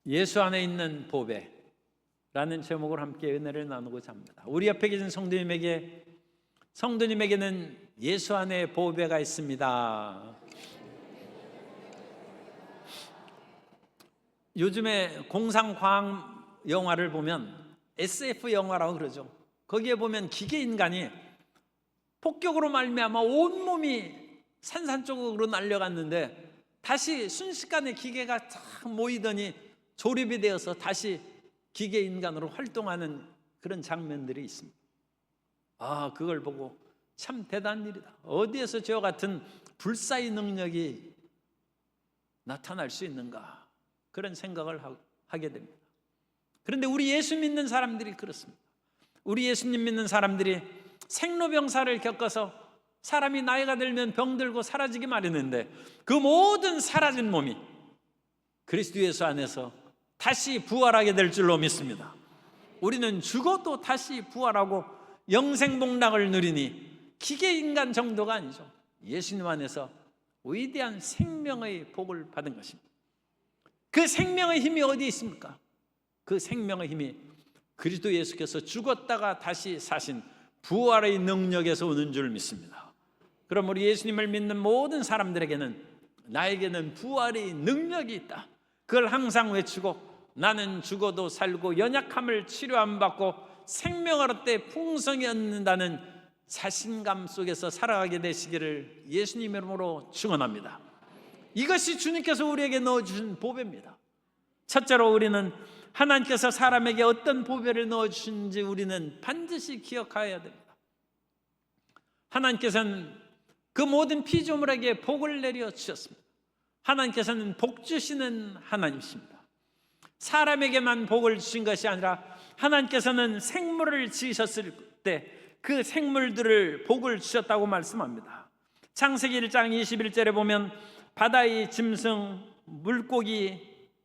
예수 안에 있는 보배라는 제목으로 함께 은혜를 나누고자 합니다. 우리 옆에 계신 성도님에게는 예수 안에 보배가 있습니다. 요즘에 공상과학 영화를 보면 SF 영화라고 그러죠. 거기에 보면 기계 인간이 폭격으로 말미암아 온몸이 산산조각으로 날려갔는데 다시 순식간에 기계가 쫙 모이더니 조립이 되어서 다시 기계 인간으로 활동하는 그런 장면들이 있습니다. 그걸 보고 참 대단한 일이다. 어디에서 저와 같은 불사의 능력이 나타날 수 있는가, 그런 생각을 하게 됩니다. 그런데 우리 예수 믿는 사람들이 그렇습니다. 우리 예수님 믿는 사람들이 생로병사를 겪어서 사람이 나이가 들면 병들고 사라지기 마련인데 그 모든 사라진 몸이 그리스도 예수 안에서 다시 부활하게 될 줄로 믿습니다. 우리는 죽어도 다시 부활하고 영생복락을 누리니 기계인간 정도가 아니죠. 예수님 안에서 위대한 생명의 복을 받은 것입니다. 그 생명의 힘이 어디 있습니까? 그 생명의 힘이 그리스도 예수께서 죽었다가 다시 사신 부활의 능력에서 오는 줄 믿습니다. 그럼 우리 예수님을 믿는 모든 사람들에게는 나에게는 부활의 능력이 있다, 그걸 항상 외치고 나는 죽어도 살고 연약함을 치료함 받고 생명을 얻되 풍성히 얻는다는 자신감 속에서 살아가게 되시기를 예수님 이름으로 축원합니다. 이것이 주님께서 우리에게 넣어주신 보배입니다. 첫째로 우리는 하나님께서 사람에게 어떤 보배를 넣어주신지 우리는 반드시 기억해야 됩니다. 하나님께서는 그 모든 피조물에게 복을 내려 주셨습니다. 하나님께서는 복 주시는 하나님이십니다. 사람에게만 복을 주신 것이 아니라 하나님께서는 생물을 지으셨을 때 그 생물들을 복을 주셨다고 말씀합니다. 창세기 1장 21절에 보면 바다의 짐승, 물고기,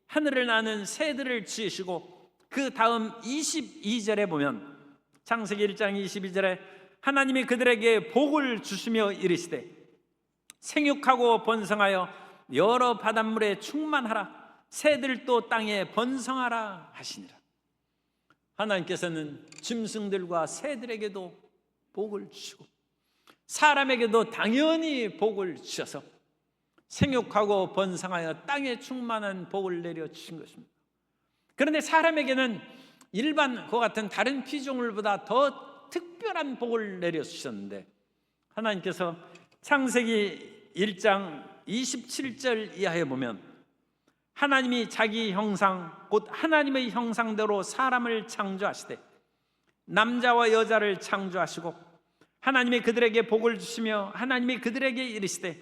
하늘을 나는 새들을 지으시고 그 다음 22절에 보면 창세기 1장 22절에 하나님이 그들에게 복을 주시며 이르시되 생육하고 번성하여 여러 바닷물에 충만하라, 새들도 땅에 번성하라 하시니라. 하나님께서는 짐승들과 새들에게도 복을 주시고 사람에게도 당연히 복을 주셔서 생육하고 번성하여 땅에 충만한 복을 내려 주신 것입니다. 그런데 사람에게는 일반 그와 같은 다른 피조물보다 더 특별한 복을 내려 주셨는데 하나님께서 창세기 1장 27절 이하에 보면 하나님이 자기 형상 곧 하나님의 형상대로 사람을 창조하시되 남자와 여자를 창조하시고 하나님이 그들에게 복을 주시며 하나님이 그들에게 이르시되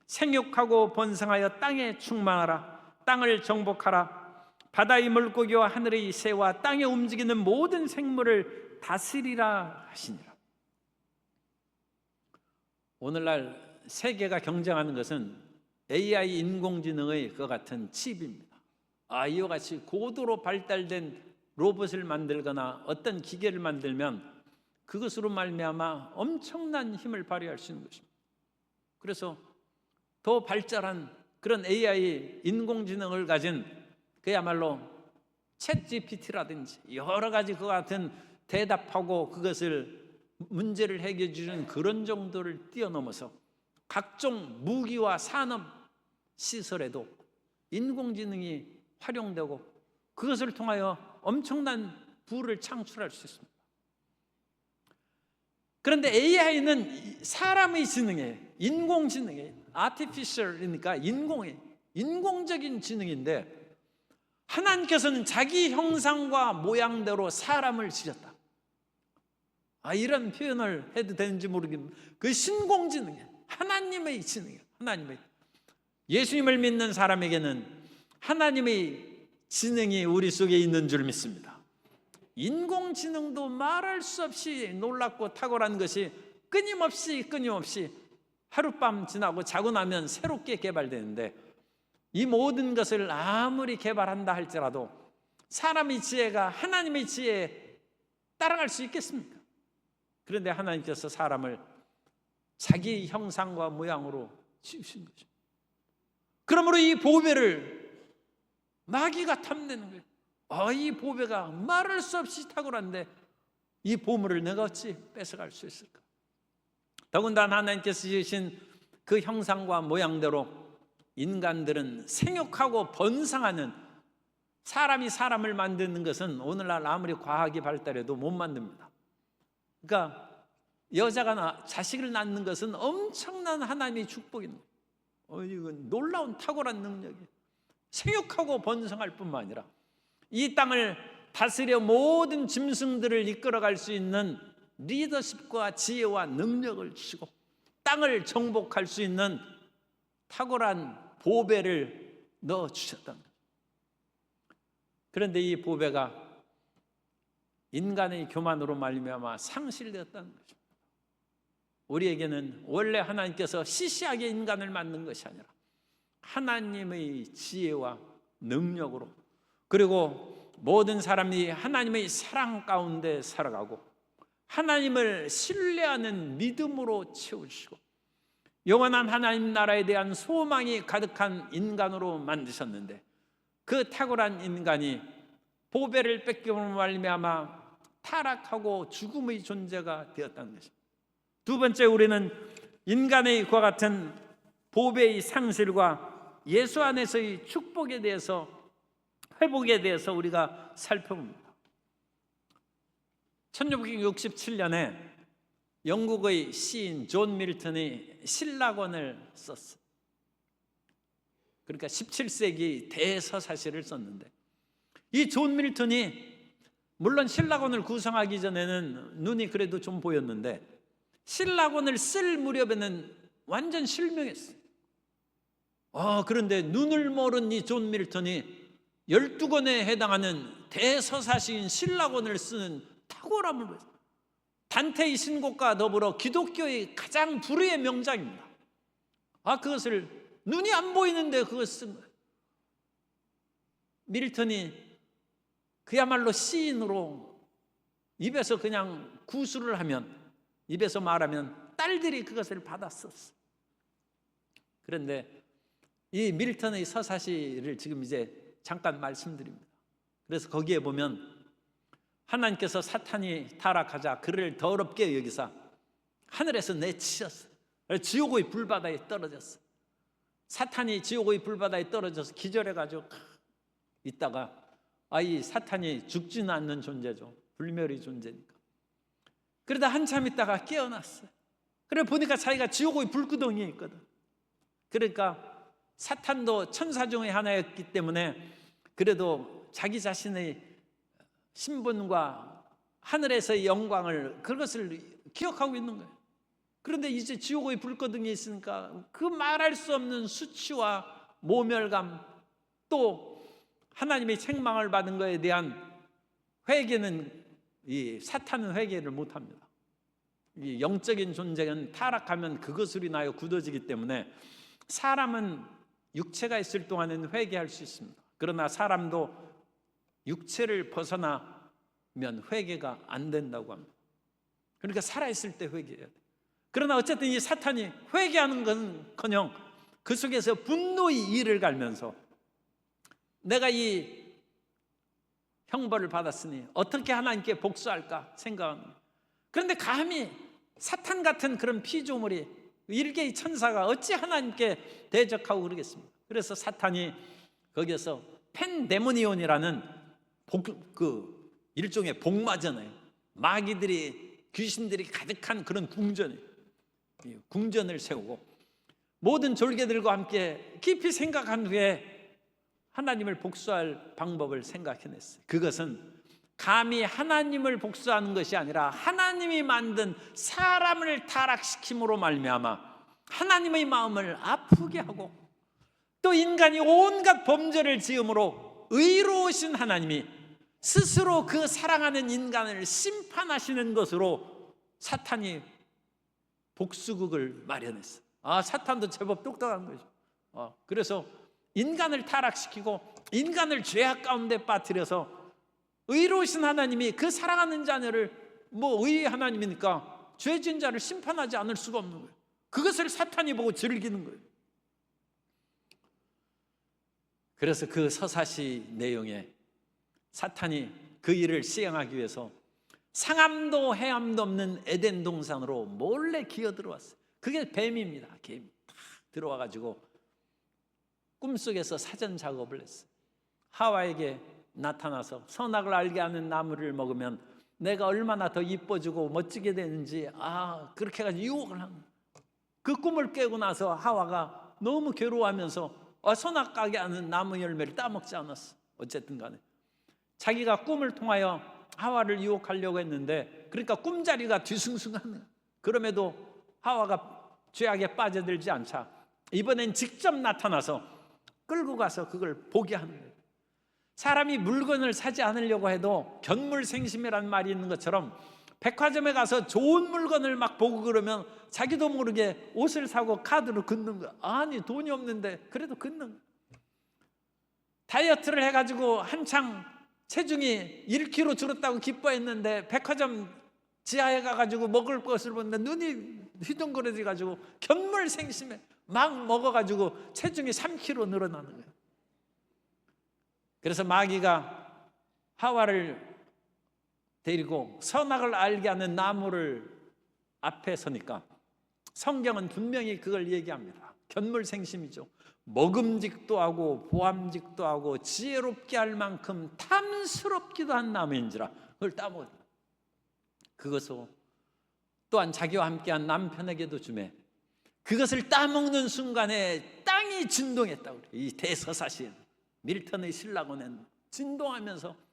생육하고 번성하여 땅에 충만하라, 땅을 정복하라, 바다의 물고기와 하늘의 새와 땅에 움직이는 모든 생물을 다스리라 하시니라. 오늘날 세계가 경쟁하는 것은 AI 인공지능의 그 같은 칩입니다. 이와 같이 고도로 발달된 로봇을 만들거나 어떤 기계를 만들면 그것으로 말미암아 엄청난 힘을 발휘할 수 있는 것입니다. 그래서 더 발달한 그런 AI 인공지능을 가진 그야말로 챗 GPT라든지 여러 가지 그 같은 대답하고 그것을 문제를 해결해 주는 그런 정도를 뛰어넘어서 각종 무기와 산업 시설에도 인공지능이 활용되고 그것을 통하여 엄청난 부를 창출할 수 있습니다. 그런데 AI는 사람의 지능이에요. 인공지능이에요. 아티피셜이니까 인공적인 지능인데 하나님께서는 자기 형상과 모양대로 사람을 지었다. 이런 표현을 해도 되는지 모르겠는데 그 신공지능이에요. 하나님의 지능이에요. 하나님의. 예수님을 믿는 사람에게는 하나님의 지능이 우리 속에 있는 줄 믿습니다. 인공지능도 말할 수 없이 놀랍고 탁월한 것이 끊임없이 하룻밤 지나고 자고 나면 새롭게 개발되는데 이 모든 것을 아무리 개발한다 할지라도 사람의 지혜가 하나님의 지혜에 따라갈 수 있겠습니까? 그런데 하나님께서 사람을 자기 형상과 모양으로 지으신 거죠. 그러므로 이 보배를 마귀가 탐내는 거예요. 이 보배가 말할 수 없이 탁월한데 이 보물을 내가 어찌 뺏어갈 수 있을까? 더군다나 하나님께서 지으신 그 형상과 모양대로 인간들은 생육하고 번성하는, 사람이 사람을 만드는 것은 오늘날 아무리 과학이 발달해도 못 만듭니다. 그러니까 여자가 자식을 낳는 것은 엄청난 하나님의 축복입니다. 이건 놀라운 탁월한 능력이에요. 생육하고 번성할 뿐만 아니라 이 땅을 다스려 모든 짐승들을 이끌어갈 수 있는 리더십과 지혜와 능력을 주시고 땅을 정복할 수 있는 탁월한 보배를 넣어주셨다는 거예요. 그런데 이 보배가 인간의 교만으로 말미암아 상실되었다는 것입니다. 우리에게는 원래 하나님께서 시시하게 인간을 만든 것이 아니라 하나님의 지혜와 능력으로, 그리고 모든 사람이 하나님의 사랑 가운데 살아가고 하나님을 신뢰하는 믿음으로 채우시고 영원한 하나님 나라에 대한 소망이 가득한 인간으로 만드셨는데, 그 탁월한 인간이 보배를 뺏김으로 말미암아 타락하고 죽음의 존재가 되었다는 것입니다. 두 번째, 우리는 인간의 그와 같은 보배의 상실과 예수 안에서의 축복에 대해서, 회복에 대해서 우리가 살펴봅니다. 1667년에 영국의 시인 존 밀턴이 신라권을 썼어요. 그러니까 17세기 대서사시를 썼는데, 이 존 밀턴이 물론 신라권을 구성하기 전에는 눈이 그래도 좀 보였는데 신라권을 쓸 무렵에는 완전 실명했어요. 그런데 눈을 모른 이 존 밀턴이 12권에 해당하는 대서사시인 신라권을 쓰는 탁월함을 보였어요. 단테의 신곡과 더불어 기독교의 가장 불후의 명작입니다. 그것을 눈이 안 보이는데 그걸 쓴 거예요. 밀턴이 그야말로 시인으로 입에서 그냥 구술을 하면, 입에서 말하면 딸들이 그것을 받았었어요. 그런데 이 밀턴의 서사시를 지금 이제 잠깐 말씀드립니다. 그래서 거기에 보면 하나님께서 사탄이 타락하자 그를 더럽게 여기사 하늘에서 내치셨어요. 지옥의 불바다에 떨어졌어요. 사탄이 지옥의 불바다에 떨어져서 기절해가지고 있다가 이 사탄이 죽지는 않는 존재죠. 불멸의 존재니까. 그러다 한참 있다가 깨어났어요. 그래 보니까 자기가 지옥의 불구덩이에 있거든. 그러니까 사탄도 천사 중의 하나였기 때문에 그래도 자기 자신의 신분과 하늘에서의 영광을, 그것을 기억하고 있는 거예요. 그런데 이제 지옥의 불구덩이에 있으니까 그 말할 수 없는 수치와 모멸감, 또 하나님의 책망을 받은 것에 대한 회개는, 이 사탄은 회개를 못합니다. 이 영적인 존재는 타락하면 그것으로 인하여 굳어지기 때문에 사람은 육체가 있을 동안에는 회개할 수 있습니다. 그러나 사람도 육체를 벗어나면 회개가 안 된다고 합니다. 그러니까 살아있을 때 회개해야 돼. 그러나 어쨌든 이 사탄이 회개하는 것은커녕 그 속에서 분노의 이를 갈면서 내가 이 형벌을 받았으니 어떻게 하나님께 복수할까 생각하는 거예요. 그런데 감히 사탄 같은 그런 피조물이, 일개의 천사가 어찌 하나님께 대적하고 그러겠습니까? 그래서 사탄이 거기에서 펜데모니온이라는 일종의 복마전이에요. 마귀들이, 귀신들이 가득한 그런 궁전을 세우고 모든 졸개들과 함께 깊이 생각한 후에 하나님을 복수할 방법을 생각해냈어요. 그것은 감히 하나님을 복수하는 것이 아니라 하나님이 만든 사람을 타락시킴으로 말미암아 하나님의 마음을 아프게 하고, 또 인간이 온갖 범죄를 지음으로 의로우신 하나님이 스스로 그 사랑하는 인간을 심판하시는 것으로 사탄이 복수극을 마련했어요. 사탄도 제법 똑똑한 거죠. 그래서 인간을 타락시키고 인간을 죄악 가운데 빠뜨려서 의로우신 하나님이 그 사랑하는 자녀를, 의의 하나님이니까 죄진 자를 심판하지 않을 수가 없는 거예요. 그것을 사탄이 보고 즐기는 거예요. 그래서 그 서사시 내용에 사탄이 그 일을 시행하기 위해서 상암도 해암도 없는 에덴 동산으로 몰래 기어 들어왔어요. 그게 뱀입니다. 뱀 탁 들어와 가지고 꿈속에서 사전 작업을 했어요. 하와에게 나타나서 선악을 알게 하는 나무를 먹으면 내가 얼마나 더 이뻐지고 멋지게 되는지 그렇게 해가지고 유혹을 한 거예요. 그 꿈을 깨고 나서 하와가 너무 괴로워하면서 선악 가게 하는 나무 열매를 따먹지 않았어. 어쨌든 간에 자기가 꿈을 통하여 하와를 유혹하려고 했는데, 그러니까 꿈자리가 뒤숭숭한 거예요. 그럼에도 하와가 죄악에 빠져들지 않자 이번엔 직접 나타나서 끌고 가서 그걸 보게 하는 거예요. 사람이 물건을 사지 않으려고 해도 견물생심이라는 말이 있는 것처럼 백화점에 가서 좋은 물건을 막 보고 그러면 자기도 모르게 옷을 사고 카드로 긋는 거야. 아니 돈이 없는데 그래도 긋는 거야. 다이어트를 해가지고 한창 체중이 1kg 줄었다고 기뻐했는데 백화점 지하에 가가지고 먹을 것을 보는데 눈이 휘둥그레져가지고 견물생심에 막 먹어가지고 체중이 3kg 늘어나는 거예요. 그래서 마귀가 하와를 데리고 선악을 알게 하는 나무를 앞에 서니까 성경은 분명히 그걸 얘기합니다. 견물생심이죠. 먹음직도 하고 보암직도 하고 지혜롭게 할 만큼 탐스럽기도 한 나무인지라 그걸 따먹어요. 그것을 또한 자기와 함께한 남편에게도 주매 그것을 따먹는 순간에 땅이 진동했다고 그래요. 이 대서사시에 밀턴의 신라곤은 진동하면서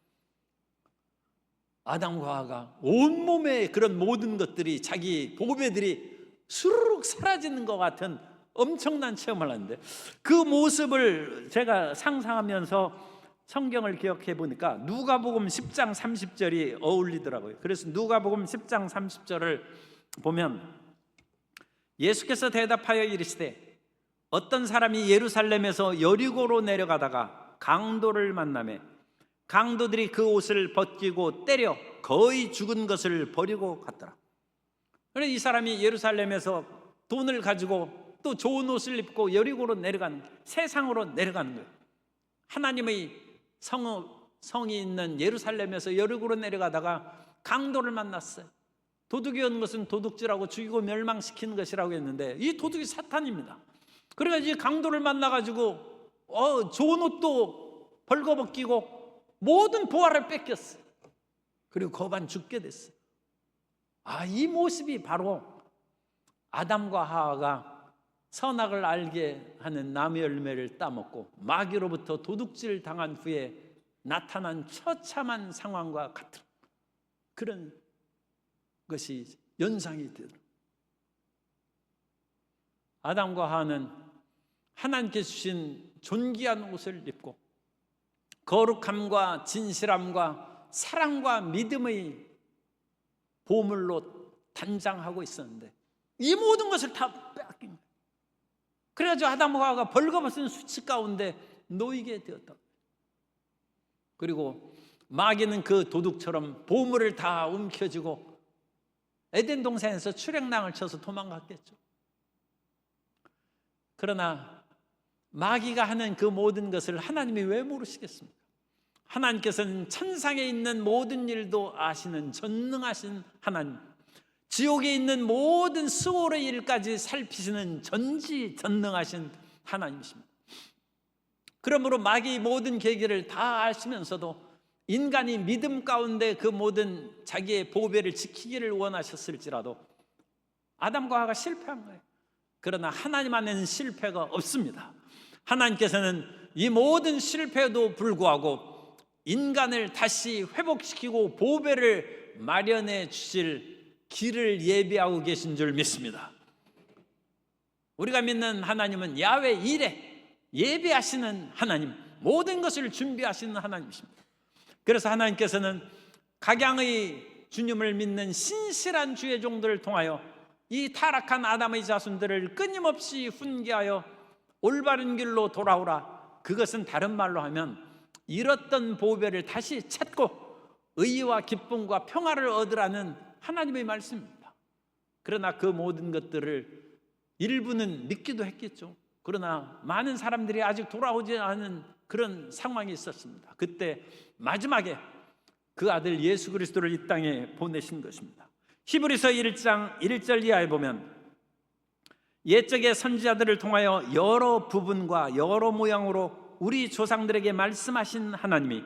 아담과 하와가 온몸에 그런 모든 것들이 자기 보배들이 수르륵 사라지는 것 같은 엄청난 체험을 하는데, 그 모습을 제가 상상하면서 성경을 기억해 보니까 누가복음 10장 30절이 어울리더라고요. 그래서 누가복음 10장 30절을 보면 예수께서 대답하여 이르시되 어떤 사람이 예루살렘에서 여리고로 내려가다가 강도를 만나매 강도들이 그 옷을 벗기고 때려 거의 죽은 것을 버리고 갔더라. 그래서 이 사람이 예루살렘에서 돈을 가지고 또 좋은 옷을 입고 여리고로 내려가는, 세상으로 내려가는 거예요. 하나님의 성이 있는 예루살렘에서 여리고로 내려가다가 강도를 만났어요. 도둑이 오는 것은 도둑질하고 죽이고 멸망시키는 것이라고 했는데 이 도둑이 사탄입니다. 그래가지고 강도를 만나가지고 좋은 옷도 벌거벗기고 모든 보화를 뺏겼어. 그리고 거반 죽게 됐어. 이 모습이 바로 아담과 하와가 선악을 알게 하는 나무 열매를 따먹고 마귀로부터 도둑질 당한 후에 나타난 처참한 상황과 같은 그런 것이 연상이 되더라고요. 아담과 하와는 하나님께 주신 존귀한 옷을 입고 거룩함과 진실함과 사랑과 믿음의 보물로 단장하고 있었는데 이 모든 것을 다 빼앗긴 거예요. 그래가지고 아담과 하와가 벌거벗은 수치 가운데 놓이게 되었다. 그리고 마귀는 그 도둑처럼 보물을 다 움켜쥐고 에덴 동산에서 출행랑을 쳐서 도망갔겠죠. 그러나 마귀가 하는 그 모든 것을 하나님이 왜 모르시겠습니까? 하나님께서는 천상에 있는 모든 일도 아시는 전능하신 하나님, 지옥에 있는 모든 수월의 일까지 살피시는 전지전능하신 하나님이십니다. 그러므로 마귀의 모든 계기를 다 아시면서도 인간이 믿음 가운데 그 모든 자기의 보배를 지키기를 원하셨을지라도 아담과 하와가 실패한 거예요. 그러나 하나님 안에는 실패가 없습니다. 하나님께서는 이 모든 실패에도 불구하고 인간을 다시 회복시키고 보배를 마련해 주실 길을 예비하고 계신 줄 믿습니다. 우리가 믿는 하나님은 야훼 이레, 예비하시는 하나님, 모든 것을 준비하시는 하나님이십니다. 그래서 하나님께서는 각양의 주님을 믿는 신실한 주의 종들을 통하여 이 타락한 아담의 자손들을 끊임없이 훈계하여 올바른 길로 돌아오라. 그것은 다른 말로 하면 잃었던 보배를 다시 찾고 의와 기쁨과 평화를 얻으라는 하나님의 말씀입니다. 그러나 그 모든 것들을 일부는 믿기도 했겠죠. 그러나 많은 사람들이 아직 돌아오지 않은 그런 상황이 있었습니다. 그때 마지막에 그 아들 예수 그리스도를 이 땅에 보내신 것입니다. 히브리서 1장 1절 이하에 보면 옛적의 선지자들을 통하여 여러 부분과 여러 모양으로 우리 조상들에게 말씀하신 하나님이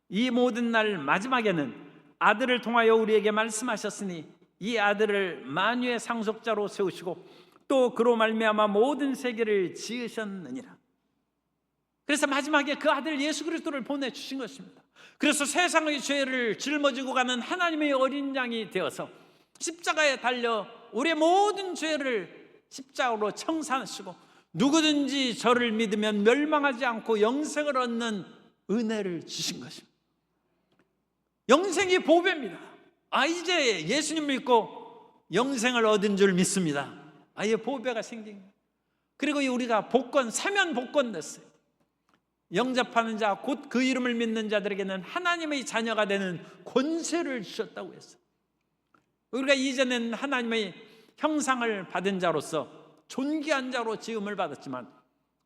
이 모든 날 마지막에는 아들을 통하여 우리에게 말씀하셨으니 이 아들을 만유의 상속자로 세우시고 또 그로 말미암아 모든 세계를 지으셨느니라. 그래서 마지막에 그 아들 예수 그리스도를 보내주신 것입니다. 그래서 세상의 죄를 짊어지고 가는 하나님의 어린 양이 되어서 십자가에 달려 우리의 모든 죄를 십자가로 청산하시고 누구든지 저를 믿으면 멸망하지 않고 영생을 얻는 은혜를 주신 것입니다. 영생이 보배입니다. 이제 예수님 믿고 영생을 얻은 줄 믿습니다. 아예 보배가 생긴 거예요. 그리고 우리가 복권, 사면 복권 됐어요. 영접하는 자, 곧 그 이름을 믿는 자들에게는 하나님의 자녀가 되는 권세를 주셨다고 했어요. 우리가 이전에는 하나님의 형상을 받은 자로서 존귀한 자로 지음을 받았지만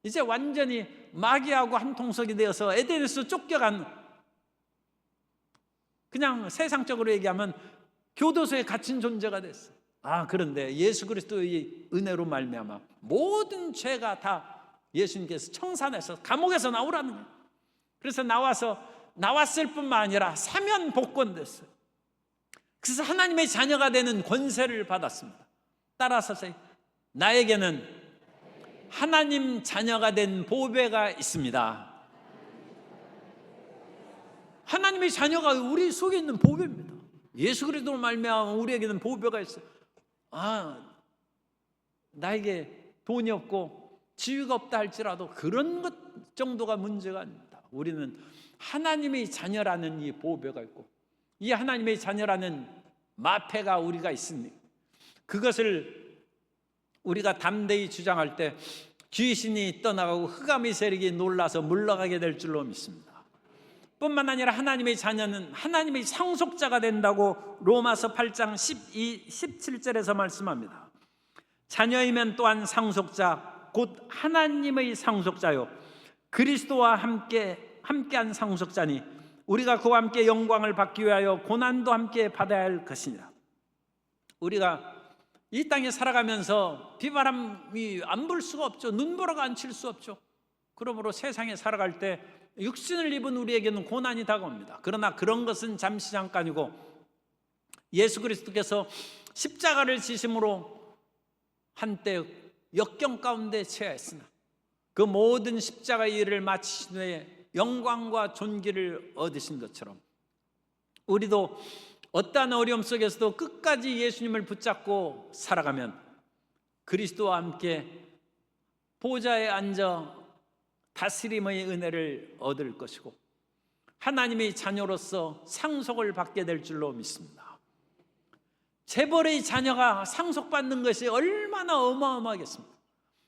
이제 완전히 마귀하고 한 통속이 되어서 에덴에서 쫓겨간, 그냥 세상적으로 얘기하면 교도소에 갇힌 존재가 됐어요. 그런데 예수 그리스도의 은혜로 말미암아 모든 죄가 다 예수님께서 청산해서 감옥에서 나오라는 거예요. 그래서 나왔을 뿐만 아니라 사면 복권됐어요. 그래서 하나님의 자녀가 되는 권세를 받았습니다. 따라서 나에게는 하나님 자녀가 된 보배가 있습니다. 하나님의 자녀가 우리 속에 있는 보배입니다. 예수 그리스도로 말미암아 우리에게는 보배가 있어요. 나에게 돈이 없고 지위가 없다 할지라도 그런 것 정도가 문제가 아닙니다. 우리는 하나님의 자녀라는 이 보배가 있고 이 하나님의 자녀라는 마패가 우리가 있으니 그것을 우리가 담대히 주장할 때 귀신이 떠나가고 흑암의 세력이 놀라서 물러가게 될 줄로 믿습니다. 뿐만 아니라 하나님의 자녀는 하나님의 상속자가 된다고 로마서 8장 12, 17절에서 말씀합니다. 자녀이면 또한 상속자, 곧 하나님의 상속자요 그리스도와 함께한 상속자니 우리가 그와 함께 영광을 받기 위하여 고난도 함께 받아야 할 것이니라. 우리가 이 땅에 살아가면서 비바람이 안 불 수가 없죠. 눈보라가 안 칠 수 없죠. 그러므로 세상에 살아갈 때 육신을 입은 우리에게는 고난이 다가옵니다. 그러나 그런 것은 잠시 잠깐이고 예수 그리스도께서 십자가를 지심으로 한때 역경 가운데 처했으나 그 모든 십자가의 일을 마치신 후에 영광과 존귀를 얻으신 것처럼 우리도 어떠한 어려움 속에서도 끝까지 예수님을 붙잡고 살아가면 그리스도와 함께 보좌에 앉아 다스림의 은혜를 얻을 것이고 하나님의 자녀로서 상속을 받게 될 줄로 믿습니다. 재벌의 자녀가 상속받는 것이 얼마나 어마어마하겠습니까?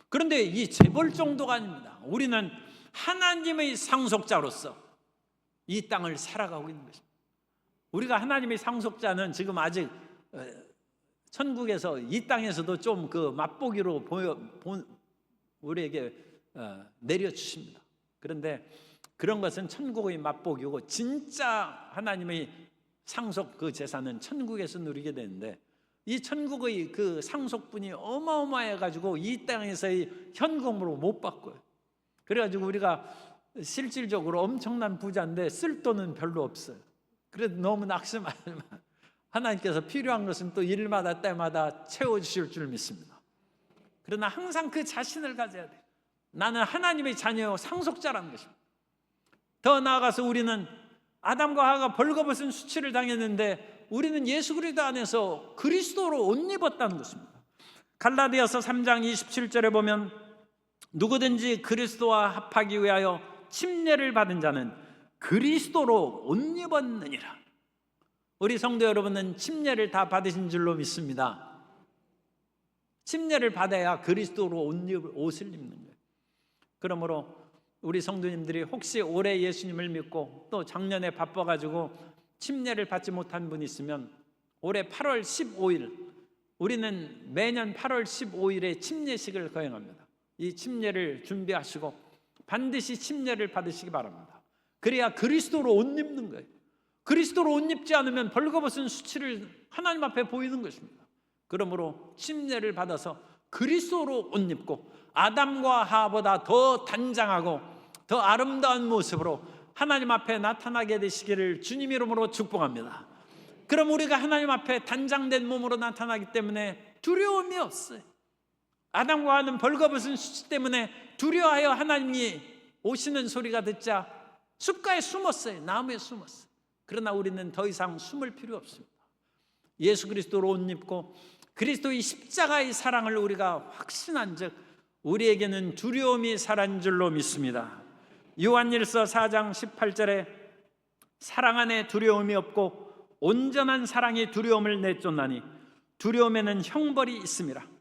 그런데 이 재벌 정도가 아닙니다. 우리는 하나님의 상속자로서 이 땅을 살아가고 있는 것입니다. 우리가 하나님의 상속자는 지금 아직 천국에서 이 땅에서도 좀 그 맛보기로 우리에게 내려주십니다. 그런데 그런 것은 천국의 맛보기고 진짜 하나님의 상속 그 재산은 천국에서 누리게 되는데 이 천국의 그 상속분이 어마어마해가지고 이 땅에서의 현금으로 못 바꿔요. 그래가지고 우리가 실질적으로 엄청난 부자인데 쓸 돈은 별로 없어요. 그래도 너무 낙심하지만 하나님께서 필요한 것은 또 일마다 때마다 채워주실 줄 믿습니다. 그러나 항상 그 자신을 가져야 돼요. 나는 하나님의 자녀요 상속자라는 것입니다. 더 나아가서 우리는 아담과 하와가 벌거벗은 수치를 당했는데 우리는 예수 그리스도 안에서 그리스도로 옷 입었다는 것입니다. 갈라디아서 3장 27절에 보면 누구든지 그리스도와 합하기 위하여 침례를 받은 자는 그리스도로 옷 입었느니라. 우리 성도 여러분은 침례를 다 받으신 줄로 믿습니다. 침례를 받아야 그리스도로 옷을 입는 거예요. 그러므로 우리 성도님들이 혹시 올해 예수님을 믿고 또 작년에 바빠가지고 침례를 받지 못한 분이 있으면 올해 8월 15일 우리는 매년 8월 15일에 침례식을 거행합니다. 이 침례를 준비하시고 반드시 침례를 받으시기 바랍니다. 그래야 그리스도로 옷 입는 거예요. 그리스도로 옷 입지 않으면 벌거벗은 수치를 하나님 앞에 보이는 것입니다. 그러므로 침례를 받아서 그리스도로 옷 입고 아담과 하와보다 더 단장하고 더 아름다운 모습으로 하나님 앞에 나타나게 되시기를 주님 이름으로 축복합니다. 그럼 우리가 하나님 앞에 단장된 몸으로 나타나기 때문에 두려움이 없어요. 아담과 하와는 벌거벗은 수치 때문에 두려워하여 하나님이 오시는 소리가 듣자 숲가에 숨었어요. 나무에 숨었어요. 그러나 우리는 더 이상 숨을 필요 없습니다. 예수 그리스도로 옷 입고 그리스도의 십자가의 사랑을 우리가 확신한 즉 우리에게는 두려움이 사라진 줄로 믿습니다. 요한일서 4장 18절에 사랑 안에 두려움이 없고 온전한 사랑이 두려움을 내쫓나니 두려움에는 형벌이 있음이라.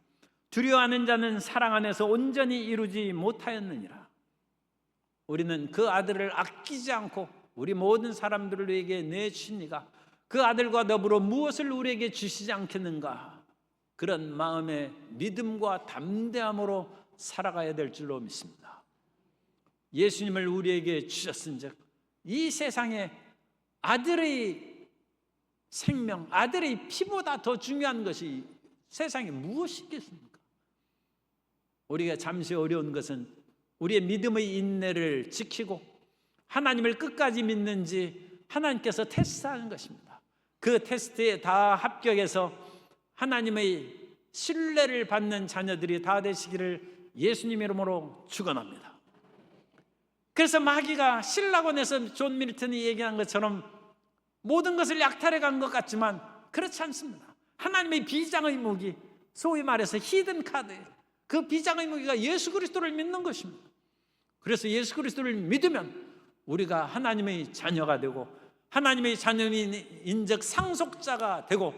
두려워하는 자는 사랑 안에서 온전히 이루지 못하였느니라. 우리는 그 아들을 아끼지 않고 우리 모든 사람들을 우리에게 내주신 이가 그 아들과 더불어 무엇을 우리에게 주시지 않겠는가, 그런 마음의 믿음과 담대함으로 살아가야 될 줄로 믿습니다. 예수님을 우리에게 주셨은즉 이 세상에 아들의 생명, 아들의 피보다 더 중요한 것이 세상에 무엇이 있겠습니까? 우리가 잠시 어려운 것은 우리의 믿음의 인내를 지키고 하나님을 끝까지 믿는지 하나님께서 테스트하는 것입니다. 그 테스트에 다 합격해서 하나님의 신뢰를 받는 자녀들이 다 되시기를 예수님 이름으로 축원합니다. 그래서 마귀가 신라곤에서 존 밀턴이 얘기한 것처럼 모든 것을 약탈해 간 것 같지만 그렇지 않습니다. 하나님의 비장의 무기, 소위 말해서 히든 카드, 그 비장의 무기가 예수 그리스도를 믿는 것입니다. 그래서 예수 그리스도를 믿으면 우리가 하나님의 자녀가 되고 하나님의 자녀인즉 상속자가 되고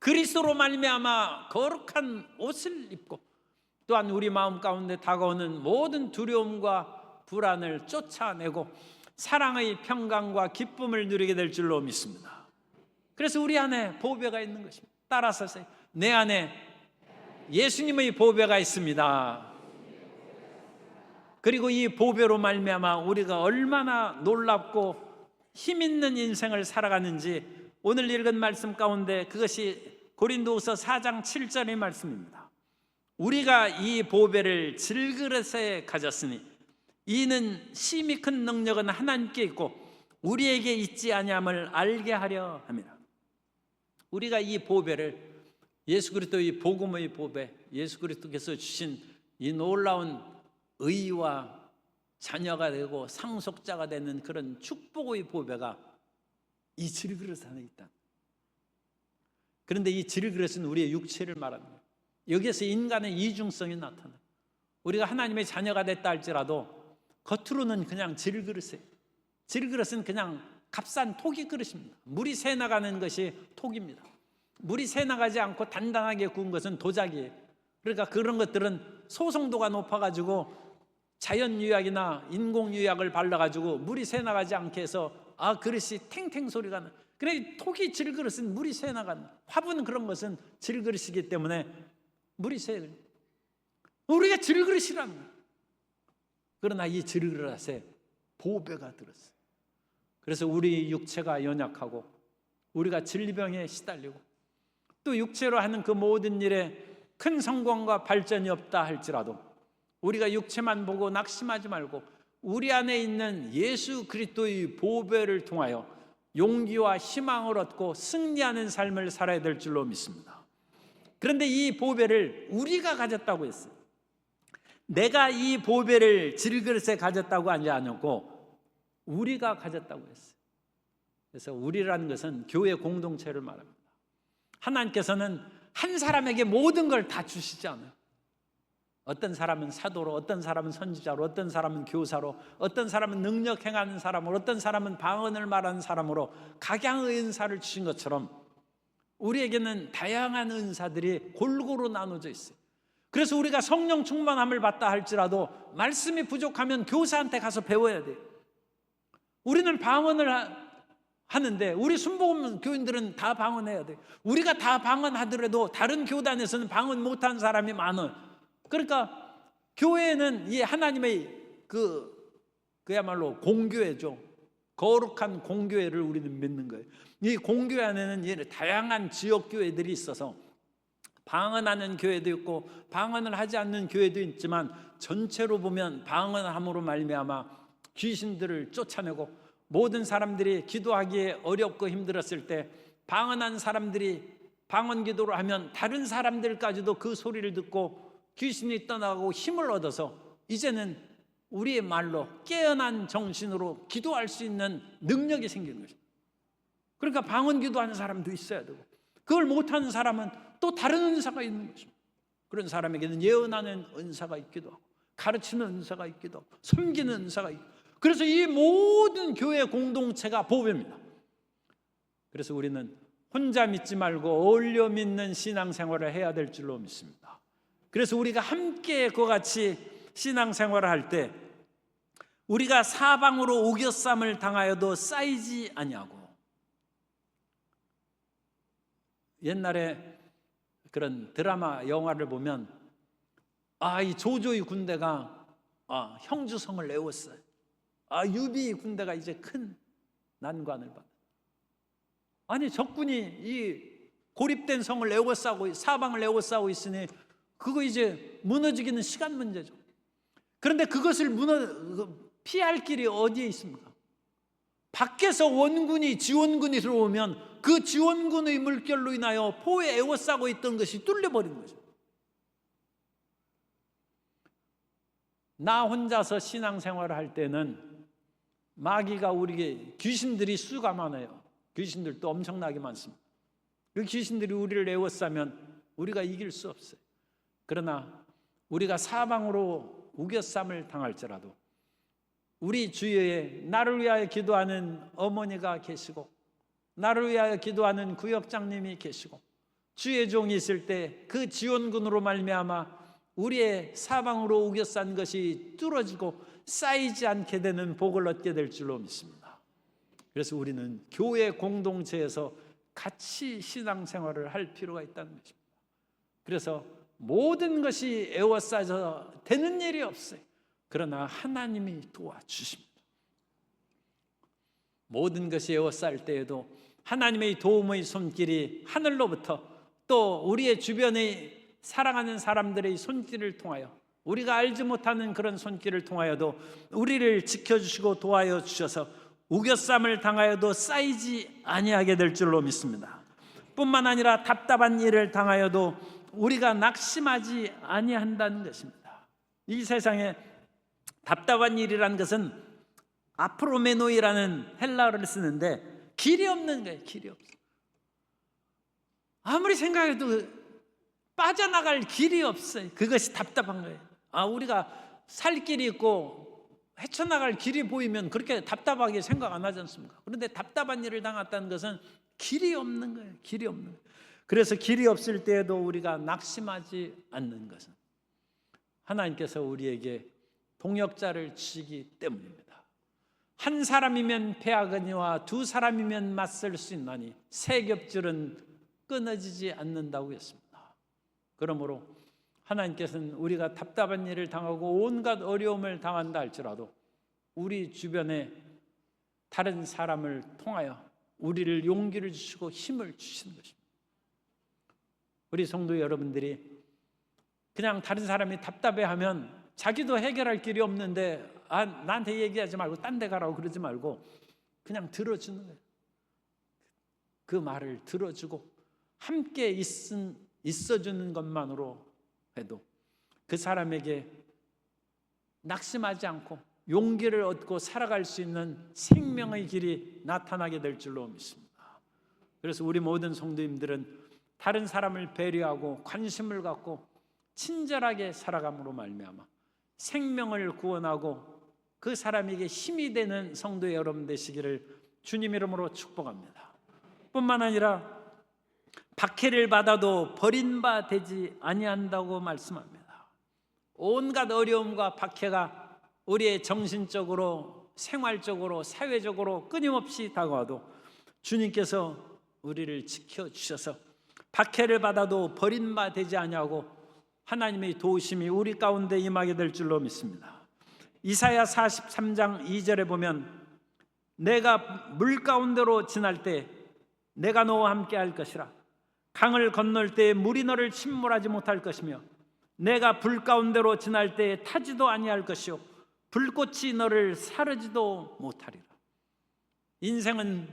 그리스도로 말미암아 거룩한 옷을 입고 또한 우리 마음 가운데 다가오는 모든 두려움과 불안을 쫓아내고 사랑의 평강과 기쁨을 누리게 될 줄로 믿습니다. 그래서 우리 안에 보배가 있는 것입니다. 따라서 내 안에 예수님의 보배가 있습니다. 그리고 이 보배로 말미암아 우리가 얼마나 놀랍고 힘있는 인생을 살아가는지 오늘 읽은 말씀 가운데 그것이 고린도후서 4장 7절의 말씀입니다. 우리가 이 보배를 질그릇에 가졌으니 이는 심히 큰 능력은 하나님께 있고 우리에게 있지 아니함을 알게 하려 함이라. 우리가 이 보배를 예수 그리스도의 복음의 보배, 예수 그리스도께서 주신 이 놀라운 의와 자녀가 되고 상속자가 되는 그런 축복의 보배가 이 질그릇 안에 있다. 그런데 이 질그릇은 우리의 육체를 말합니다. 여기에서 인간의 이중성이 나타나요. 우리가 하나님의 자녀가 됐다 할지라도 겉으로는 그냥 질그릇이에요. 질그릇은 그냥 값싼 토기 그릇입니다. 물이 새나가는 것이 톡입니다. 물이 새나가지 않고 단단하게 구운 것은 도자기예요. 그러니까 그런 것들은 소성도가 높아가지고 자연유약이나 인공유약을 발라가지고 물이 새나가지 않게 해서 그릇이 탱탱 소리가 나. 그래 톡이 질그릇은 물이 새나가는, 화분 그런 것은 질그릇이기 때문에 물이 새. 우리가 질그릇이라는 거예요. 그러나 이 질그릇에 보배가 들었어요. 그래서 우리 육체가 연약하고 우리가 질병에 시달리고 또 육체로 하는 그 모든 일에 큰 성공과 발전이 없다 할지라도 우리가 육체만 보고 낙심하지 말고 우리 안에 있는 예수 그리스도의 보배를 통하여 용기와 희망을 얻고 승리하는 삶을 살아야 될 줄로 믿습니다. 그런데 이 보배를 우리가 가졌다고 했어요. 내가 이 보배를 질그릇에 가졌다고 하지 않았고 우리가 가졌다고 했어요. 그래서 우리라는 것은 교회 공동체를 말합니다. 하나님께서는 한 사람에게 모든 걸 다 주시지 않아요. 어떤 사람은 사도로, 어떤 사람은 선지자로, 어떤 사람은 교사로, 어떤 사람은 능력 행하는 사람으로, 어떤 사람은 방언을 말하는 사람으로 각양의 은사를 주신 것처럼 우리에게는 다양한 은사들이 골고루 나눠져 있어요. 그래서 우리가 성령 충만함을 받다 할지라도 말씀이 부족하면 교사한테 가서 배워야 돼요. 우리는 방언을 하는데 우리 순복음 교인들은 다 방언해야 돼요. 우리가 다 방언하더라도 다른 교단에서는 방언 못한 사람이 많아요. 그러니까 교회에는 이 하나님의 그야말로 공교회죠. 거룩한 공교회를 우리는 믿는 거예요. 이 공교회 안에는 다양한 지역 교회들이 있어서 방언하는 교회도 있고 방언을 하지 않는 교회도 있지만, 전체로 보면 방언함으로 말미암아 귀신들을 쫓아내고, 모든 사람들이 기도하기에 어렵고 힘들었을 때 방언한 사람들이 방언 기도를 하면 다른 사람들까지도 그 소리를 듣고 귀신이 떠나고 힘을 얻어서 이제는 우리의 말로 깨어난 정신으로 기도할 수 있는 능력이 생기는 거죠. 그러니까 방언 기도하는 사람도 있어야 되고, 그걸 못하는 사람은 또 다른 은사가 있는 거죠. 그런 사람에게는 예언하는 은사가 있기도 하고, 가르치는 은사가 있기도 하고, 섬기는 은사가 있고, 그래서 이 모든 교회 공동체가 보배입니다. 그래서 우리는 혼자 믿지 말고 어울려 믿는 신앙생활을 해야 될 줄로 믿습니다. 그래서 우리가 함께 그와 같이 신앙생활을 할 때 우리가 사방으로 우겨쌈을 당하여도 쌓이지 아니하고, 옛날에 그런 드라마 영화를 보면 이 조조의 군대가 형주성을 내웠어요. 유비의 군대가 이제 큰 난관을 받아. 아니, 적군이 이 고립된 성을 에워싸고 사방을 에워싸고 있으니 그거 이제 무너지기는 시간 문제죠. 그런데 그것을 피할 길이 어디에 있습니까? 밖에서 원군이 지원군이 들어오면 그 지원군의 물결로 인하여 포에 에워싸고 있던 것이 뚫려버린 거죠. 나 혼자서 신앙생활을 할 때는 마귀가 우리에게, 귀신들이 수가 많아요. 귀신들도 엄청나게 많습니다. 그 귀신들이 우리를 에워싸면 우리가 이길 수 없어요. 그러나 우리가 사방으로 우겨쌈을 당할지라도 우리 주위에 나를 위하여 기도하는 어머니가 계시고, 나를 위하여 기도하는 구역장님이 계시고, 주의 종이 있을 때 그 지원군으로 말미암아 우리의 사방으로 우겨싼 것이 뚫어지고 쌓이지 않게 되는 복을 얻게 될 줄로 믿습니다. 그래서 우리는 교회 공동체에서 같이 신앙생활을 할 필요가 있다는 것입니다. 그래서 모든 것이 에워싸져 되는 일이 없어요. 그러나 하나님이 도와주십니다. 모든 것이 에워쌀 때에도 하나님의 도움의 손길이 하늘로부터, 또 우리의 주변의 사랑하는 사람들의 손길을 통하여, 우리가 알지 못하는 그런 손길을 통하여도 우리를 지켜주시고 도와여 주셔서 우겨쌈을 당하여도 쌓이지 아니하게 될 줄로 믿습니다. 뿐만 아니라 답답한 일을 당하여도 우리가 낙심하지 아니한다는 것입니다. 이 세상에 답답한 일이라는 것은 아프로메노이라는 헬라어를 쓰는데 길이 없는 거예요. 길이 없어. 아무리 생각해도 빠져나갈 길이 없어요. 그것이 답답한 거예요. 우리가 살 길이 있고 헤쳐나갈 길이 보이면 그렇게 답답하게 생각 안 하지 않습니까? 그런데 답답한 일을 당했다는 것은 길이 없는 거예요. 길이 없는 거예요. 그래서 길이 없을 때에도 우리가 낙심하지 않는 것은 하나님께서 우리에게 동역자를 주시기 때문입니다. 한 사람이면 패하거니와 두 사람이면 맞설 수 있나니 세 겹줄은 끊어지지 않는다고 했습니다. 그러므로 하나님께서는 우리가 답답한 일을 당하고 온갖 어려움을 당한다 할지라도 우리 주변에 다른 사람을 통하여 우리를 용기를 주시고 힘을 주시는 것입니다. 우리 성도 여러분들이 그냥 다른 사람이 답답해하면 자기도 해결할 길이 없는데 나한테 얘기하지 말고 딴 데 가라고 그러지 말고 그냥 들어주는 거예요. 그 말을 들어주고 함께 있어주는 것만으로 해도 그 사람에게 낙심하지 않고 용기를 얻고 살아갈 수 있는 생명의 길이 나타나게 될 줄로 믿습니다. 그래서 우리 모든 성도님들은 다른 사람을 배려하고 관심을 갖고 친절하게 살아감으로 말미암아 생명을 구원하고 그 사람에게 힘이 되는 성도 여러분 되시기를 주님 이름으로 축복합니다. 뿐만 아니라 박해를 받아도 버린 바 되지 아니한다고 말씀합니다. 온갖 어려움과 박해가 우리의 정신적으로, 생활적으로, 사회적으로 끊임없이 다가와도 주님께서 우리를 지켜주셔서 박해를 받아도 버린 바 되지 아니하고 하나님의 도우심이 우리 가운데 임하게 될 줄로 믿습니다. 이사야 43장 2절에 보면 내가 물 가운데로 지날 때 내가 너와 함께 할 것이라. 강을 건널 때 물이 너를 침몰하지 못할 것이며 내가 불 가운데로 지날 때 타지도 아니할 것이요 불꽃이 너를 사르지도 못하리라. 인생은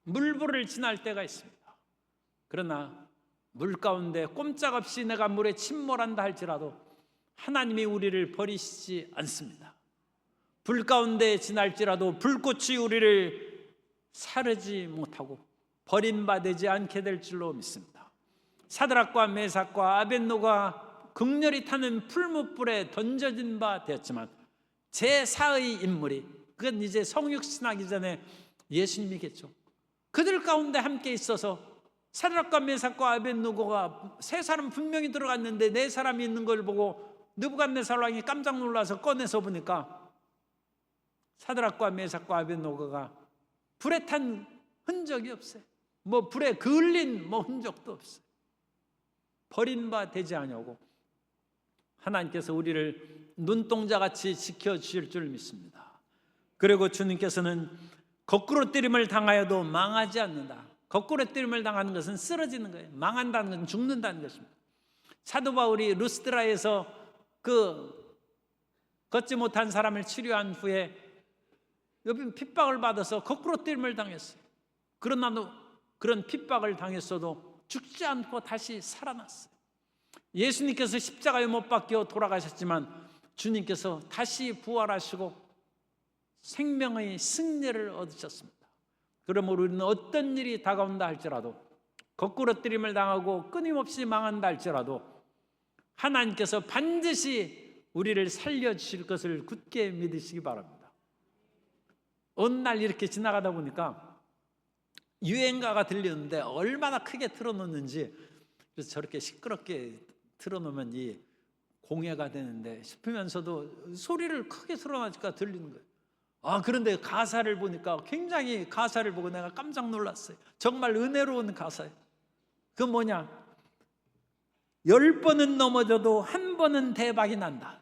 물불을 지날 때가 있습니다. 그러나 물 가운데 꼼짝없이 내가 물에 침몰한다 할지라도 하나님이 우리를 버리시지 않습니다. 불 가운데 지날지라도 불꽃이 우리를 사르지 못하고 버림받지 않게 될 줄로 믿습니다. 사드락과 메삭과 아벳노가 극렬히 타는 풀무불에 던져진 바 되었지만 제4의 인물이, 그건 이제 성육신하기 전에 예수님이겠죠. 그들 가운데 함께 있어서 사드락과 메삭과 아벳노고가 세 사람 분명히 들어갔는데 네 사람이 있는 걸 보고 느부갓네살 왕이 깜짝 놀라서 꺼내서 보니까 사드락과 메삭과 아벳노고가 불에 탄 흔적이 없어요. 뭐 불에 그을린 흔적도 없어요. 버린 바 되지 아니하고 하나님께서 우리를 눈동자같이 지켜주실 줄 믿습니다. 그리고 주님께서는 거꾸로 때림을 당하여도 망하지 않는다. 거꾸로 때림을 당하는 것은 쓰러지는 거예요. 망한다는 것은 죽는다는 것입니다. 사도 바울이 루스드라에서 걷지 못한 사람을 치료한 후에 여기 핍박을 받아서 거꾸로 때림을 당했어요. 그러나 그런 핍박을 당했어도 죽지 않고 다시 살아났어요. 예수님께서 십자가에 못 박혀 돌아가셨지만 주님께서 다시 부활하시고 생명의 승리를 얻으셨습니다. 그러므로 우리는 어떤 일이 다가온다 할지라도, 거꾸로 때림을 당하고 끊임없이 망한다 할지라도 하나님께서 반드시 우리를 살려주실 것을 굳게 믿으시기 바랍니다. 어느 날 이렇게 지나가다 보니까 유행가가 들리는데 얼마나 크게 틀어놓는지, 그래서 저렇게 시끄럽게 틀어놓으면 이 공해가 되는데 싶으면서도 소리를 크게 틀어놓으니까 들리는 거예요. 그런데 가사를 보니까 굉장히, 가사를 보고 내가 깜짝 놀랐어요. 정말 은혜로운 가사예요. 그건 뭐냐? 10번은 넘어져도 한 번은 대박이 난다.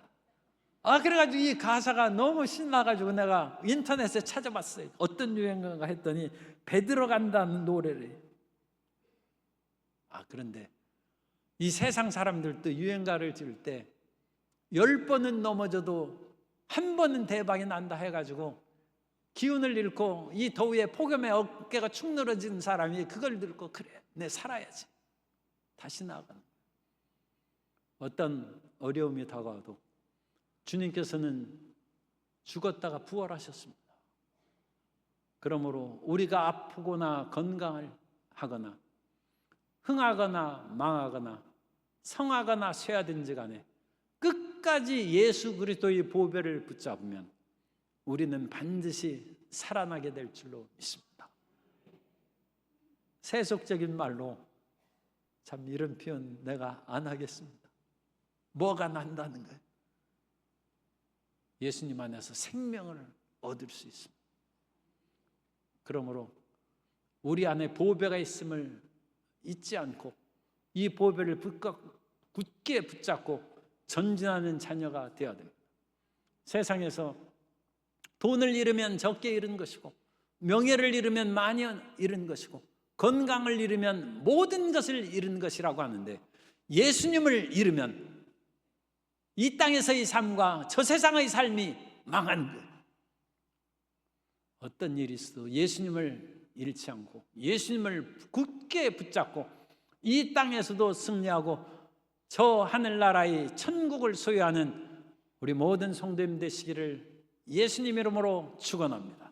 그래가지고 이 가사가 너무 신나가지고 내가 인터넷에 찾아봤어요. 어떤 유행가가 했더니 배 들어간다는 노래를. 그런데 이 세상 사람들도 유행가를 지을 때 10번은 넘어져도 한 번은 대박이 난다 해가지고 기운을 잃고 이 더위에 폭염에 어깨가 축 늘어진 사람이 그걸 듣고 그래, 내 살아야지, 다시 나아가는. 어떤 어려움이 다가와도 주님께서는 죽었다가 부활하셨습니다. 그러므로 우리가 아프거나 건강을 하거나 흥하거나 망하거나 성하거나 쇠하든지 간에 끝까지 예수 그리스도의 보배를 붙잡으면 우리는 반드시 살아나게 될 줄로 믿습니다. 세속적인 말로 참 이런 표현 내가 안 하겠습니다. 뭐가 난다는 거예요? 예수님 안에서 생명을 얻을 수 있습니다. 그러므로 우리 안에 보배가 있음을 잊지 않고 이 보배를 굳게 붙잡고 전진하는 자녀가 되어야 됩니다. 세상에서 돈을 잃으면 적게 잃은 것이고, 명예를 잃으면 많이 잃은 것이고, 건강을 잃으면 모든 것을 잃은 것이라고 하는데, 예수님을 잃으면 이 땅에서의 삶과 저 세상의 삶이 망한 거예요. 어떤 일이 있어도 예수님을 잃지 않고 예수님을 굳게 붙잡고 이 땅에서도 승리하고 저 하늘나라의 천국을 소유하는 우리 모든 성도님 되시기를 예수님 이름으로 축원합니다.